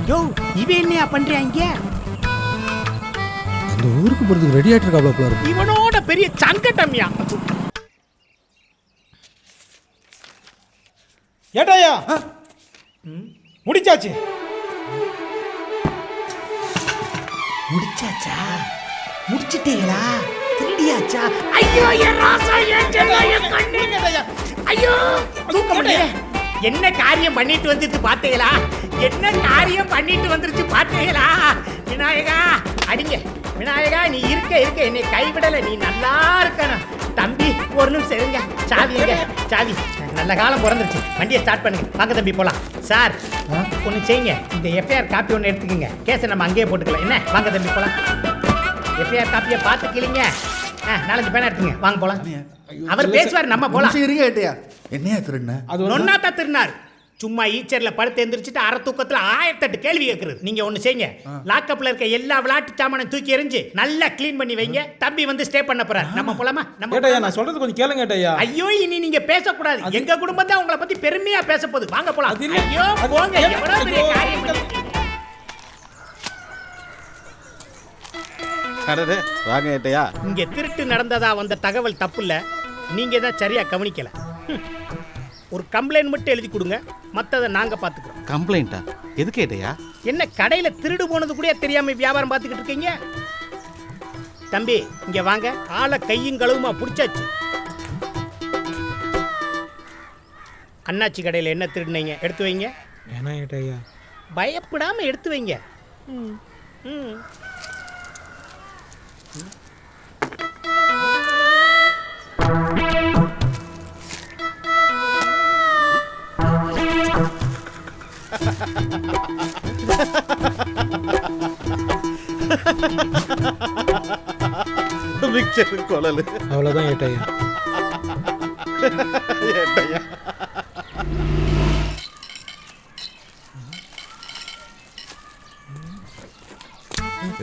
யோ இவன் என்னையா பண்றாங்க? அந்த ஊருக்கு போறதுக்கு ரெடி ஆயிட்டு இருக்காப்ல. இவனோட பெரிய சங்கட்டம்யா. ஏட்டாயா முடிச்சாச்சு. முடிச்சாச்சா? முடிச்சிட்டீங்களா? திருடியாச்சா? ஐயோ என் ராசா, என் ஜெகா, என் கண்ணே. ஐயோ தூக்க முடியல. என்ன காரியம் பண்ணிட்டு வந்துட்டு பாத்தீங்களா? என்ன காரியம் பண்ணிட்டு வந்துருச்சு பாத்தீங்களா? விநாயகா அடிங்க. விநாயகா நீ இருக்க இருக்க என்னை கைவிடல. நீ நல்லா இருக்கணும் தம்பி. ஒரு நிமிஷம் இருங்க. சாவி எங்க? சாவி. நல்ல காலம் பிறந்துருச்சு. வண்டியை ஸ்டார்ட் பண்ணுங்க. வாங்க தம்பி போலாம். சார் ஒன்று செய்யுங்க. இந்த எஃப்ஐஆர் காப்பி ஒன்று எடுத்துக்கோங்க. கேஸை நம்ம அங்கேயே போட்டுக்கலாம். என்ன வாங்க தம்பி போலாம். எஃப்ஐஆர் காப்பியை பார்த்து கிளிங்க. 4-5 பேனா எடுத்துங்க. வாங்க போலாம். அவர் பேசுவார், நம்ம போலாம். என்னையா திருடின? அது நொன்னாத்தா திருநார். சும்மா ஈச்சர்ல படுத்து எந்திரிச்சிட்டு அரை தூக்கத்துல 1008 கேள்வி கேட்கறது. நீங்க ஒண்ணு செய்யுங்க. லாக்கப்ல இருக்க எல்லா விளையாட்டு சாமானும் தூக்கி எறிஞ்சு நல்லா க்ளீன் பண்ணி வைங்க. தம்பி வந்து ஸ்டே பண்ண போறார். நம்ம போலாமா? ஏட்டாயா நான் சொல்றது கொஞ்சம் கேளுங்க ஏட்டாயா. ஐயோ இனி நீங்க பேசக்கூடாது. எங்க குடும்பம் தான் உங்களை பத்தி பெருமையா பேச போகுது. வாங்க போலாம். ஐயோ போங்க. எவ்வளவு பெரிய காரியம் பண்ணிருக்கீங்க. வாங்க ஏட்டையா. இங்க திருட்டு நடந்ததா வந்த தகவல் தப்பு இல்ல. நீங்க தான் சரியா கவனிக்கல. ஒரு கம்ப்ளைண்ட் மட்டும் எழுதி கொடுங்க. மற்றதை நாங்க பாத்துக்கிறோம். கம்ப்ளைண்டா? எதுக்கு ஏட்டையா? என்ன கடையில திருடு போனது கூட தெரியாம வியாபாரம் பார்த்துக்கிட்டு இருக்கீங்க? தம்பி இங்க வாங்க. ஆளை கையும் களவுமா பிடிச்சாச்சு. அண்ணாச்சி கடையில் என்ன திருடுனீங்க? எடுத்து வைங்க. ஏன்னா ஏட்டையா பயப்படாம எடுத்து வைங்க. மிக்சர் கொலலு. அவ்வளவுதான் ஏட்டையா. ஏட்டையா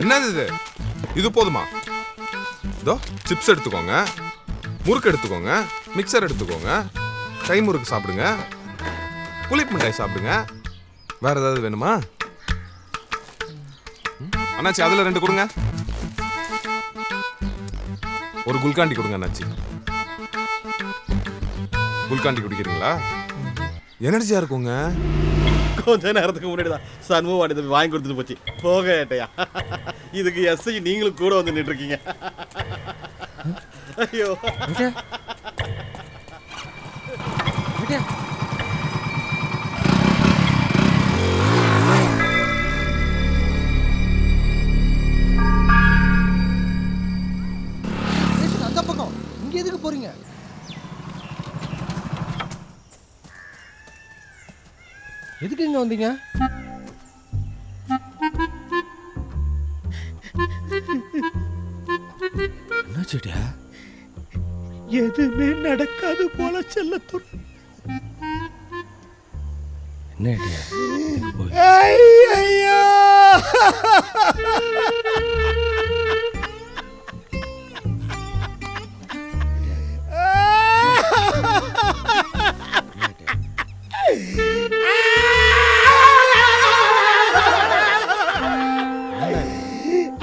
என்னது இது? இது போதுமா? இதோ சிப்ஸ் எடுத்துக்கோங்க, முறுக்கு எடுத்துக்கோங்க, மிக்சர் எடுத்துக்கோங்க, கை முறுக்கு சாப்பிடுங்க, புளிப்பு மிட்டாய் சாப்பிடுங்க. வேற ஏதாவது வேணுமா? அண்ணாச்சி அதுல 2 கொடுங்க. ஒரு குல்காண்டி கொடுங்க அண்ணாச்சி. குல்காண்டி குடிக்கிறீங்களா? எனர்ஜியா இருக்குங்க. கொஞ்ச நேரத்துக்கு முன்னாடி தான் சண்முகவாணி தம்பி வாங்கி கொடுத்துட்டு போச்சு. போக ஏட்டையா. இதுக்கு எஸ்ஐ நீங்களும் கூட வந்து நின்று இருக்கீங்க. ஐயோ அந்த பக்கம். இங்க எதுக்கு போறீங்க? எதுக்கு இங்க வந்தீங்க? என்னாச்சுடா? எதுவுமே நடக்காது போல செல்லத்துறை. என்னடா? ஐயோ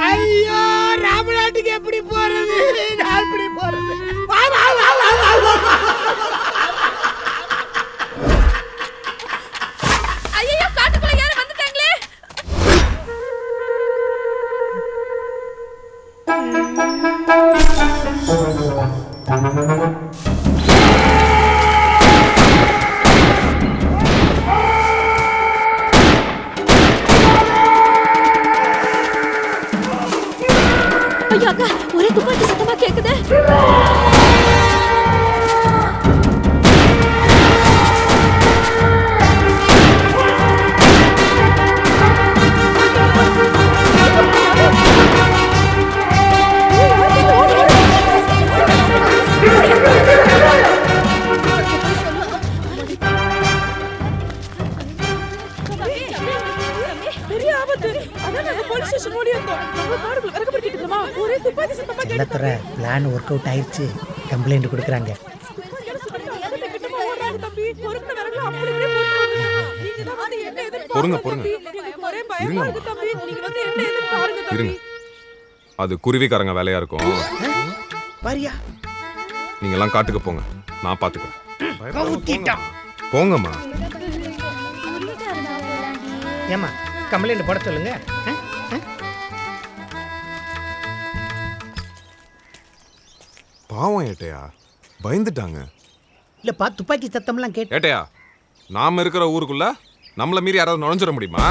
ஐயோ ராமநாட்டுக்கு எப்படி போறது? நான் எப்படி போறது? ஐயோ காட்டுக்குள்ள யாரும் வந்துட்டாங்களே. ஐயோ அக்கா ஒரே துப்பாக்கி சத்தமா கேக்குது. பெரிய ஆபத்து. அதான் நாங்க போலீஸ் ஸ்டேஷன் ஓடி வந்தோம். நம்ம காடுக்குள்ள வரக்கப்பட்டிட்டு இருக்கோமா? ஒரே துப்பாக்கி சத்தமா கேக்குது. பிளான் ஒர்க் அவுட் ஆயிடுச்சு. கம்ப்ளைண்ட் கொடுக்குறாங்க. பாருங்க தம்பி பொறுக்குன விரல்ல அப்படி இப்படி போட்டு வந்துட்டாங்க. நீங்க தான் வந்து என்ன எதுன்னு பொறுங்க, பாருங்க பொறுங்க. தம்பி. எனக்கு ஒரே பயமா இருங்க. இருக்கு தம்பி. நீங்க வந்து என்ன எதுன்னு பாருங்க தம்பி. இருங்க. அது குருவிக்காரங்க வேலையா இருக்கும். பாரியா நீங்க எல்லாம் காட்டுக்கு போங்க, நான் பாத்துக்கிறேன். கவுத்திட்டான். போங்கம்மா. ஏமா கம்ப்ளைண்ட் போட சொல்லுங்க. பாவம் ஏட்டையா, பயந்துட்டாங்க. இல்லப்பா துப்பாக்கி சத்தம்லாம் கேட்டு ஏட்டையா, நாம இருக்கிற ஊருக்குள்ள நம்மள மீறி யாராவது நுழைஞ்சிட முடியுமா?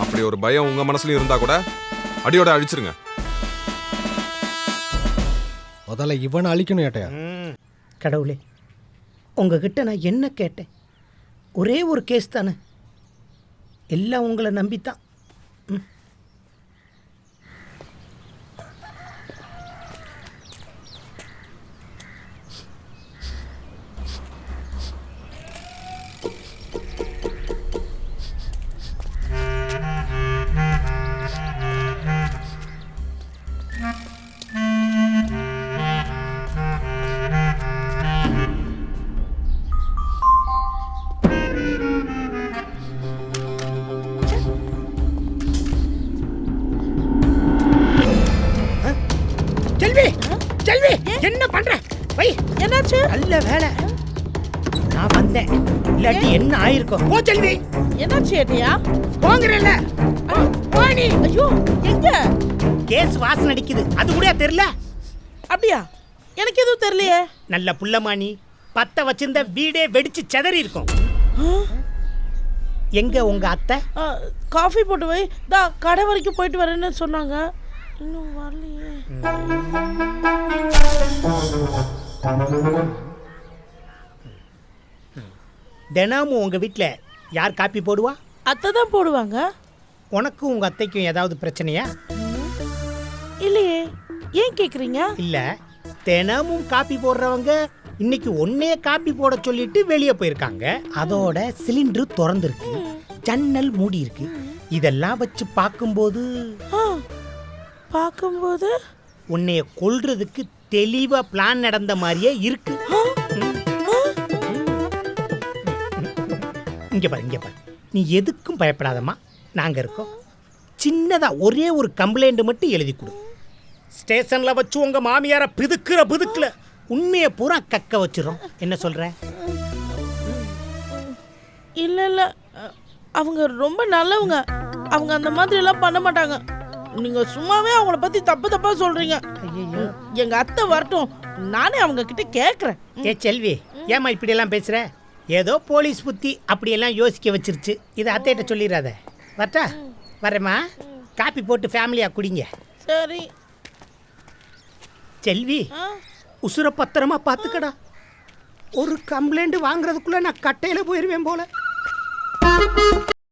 அப்படி ஒரு பயம் உங்க மனசுலயும் இருந்தா கூட அடியோட அழிச்சிருங்க. முதல்ல இவனை அழிக்கணும் ஏட்டையா. கடவுளே உங்ககிட்ட நான் என்ன கேட்டேன்? ஒரே ஒரு கேஸ் தானே, எல்லாம் உங்களை நம்பித்தான். செல்வி செல்வி என்ன பண்ற? வை. என்னாச்சு? நல்ல வேலை நான் வந்தேன், இல்லாட்டி என்ன ஆயிருக்கும். போ செல்வி. என்னாச்சு ஏட்டையா? போங்கறல்ல போனி. ஐயோ எங்க? கேஸ் வாசனை அடிக்குது, அது கூட தெரியல. அப்படியா? எனக்கு எதுவும் தெரியலையே. நல்ல புள்ளமானி பத்த வச்சிருந்த வீடே வெடிச்சு செதறி இருக்கும். எங்க உங்க அத்தை? காஃபி போட்டு வை, கடை வரைக்கும் போயிட்டு வரேன்னு சொன்னாங்க. இன்னும் வரலையே. தினமும் உங்க வீட்ல யார் காப்பி போடுவா? அத்தை தான் போடுவாங்க. உனக்கும் உங்க அத்தைக்கும் ஏதாவது பிரச்சனையா? இல்லையே, ஏன் கேக்குறீங்க? இல்ல, தினமும் காப்பி போடுறவங்க இன்னைக்கு ஒன்னே காப்பி போட சொல்லிட்டு வெளியே போயிருக்காங்க. அதோட சிலிண்டர் திறந்துருக்கு, ஜன்னல் மூடி இருக்கு. இதெல்லாம் வச்சு பார்க்கும்போது உன்னைய கொல்றதுக்கு தெளிவா பிளான் நடந்த மாதிரியே இருக்கு. இங்க பாரு, இங்க பாரு, நீ எதுக்கும் பயப்படாதம்மா, நாங்க இருக்கோம். சின்னதா ஒரே ஒரு கம்ப்ளைண்ட் மட்டும் எழுதி கொடு. ஸ்டேஷன்ல வச்சு உங்க மாமியார பிதுக்குல உண்மையை பூரா கக்க வச்சிரும். என்ன சொல்ற? இல்ல இல்ல, அவங்க ரொம்ப நல்லவங்க. அவங்க அந்த மாதிரி எல்லாம் பண்ண மாட்டாங்க. நீங்க சும்மாவே அவங்கள பத்தி தப்பா சொல்றீங்க. எங்க அத்தை வரட்டும், நானே அவங்க கிட்ட கேக்குறேன். ஏ செல்வி, ஏமா இப்படி எல்லாம் பேசுற? ஏதோ போலீஸ் புத்தி அப்படியெல்லாம் யோசிக்க வச்சிருச்சு. இதை அத்தைகிட்ட சொல்லிடாத. வரட்டா? வரேம்மா. காப்பி போட்டு ஃபேமிலியா குடிங்க. சரி செல்வி, உசுர பத்திரமா பார்த்துக்கடா. ஒரு கம்ப்ளைண்ட் வாங்குறதுக்குள்ள நான் கட்டையில போயிருவேன் போல.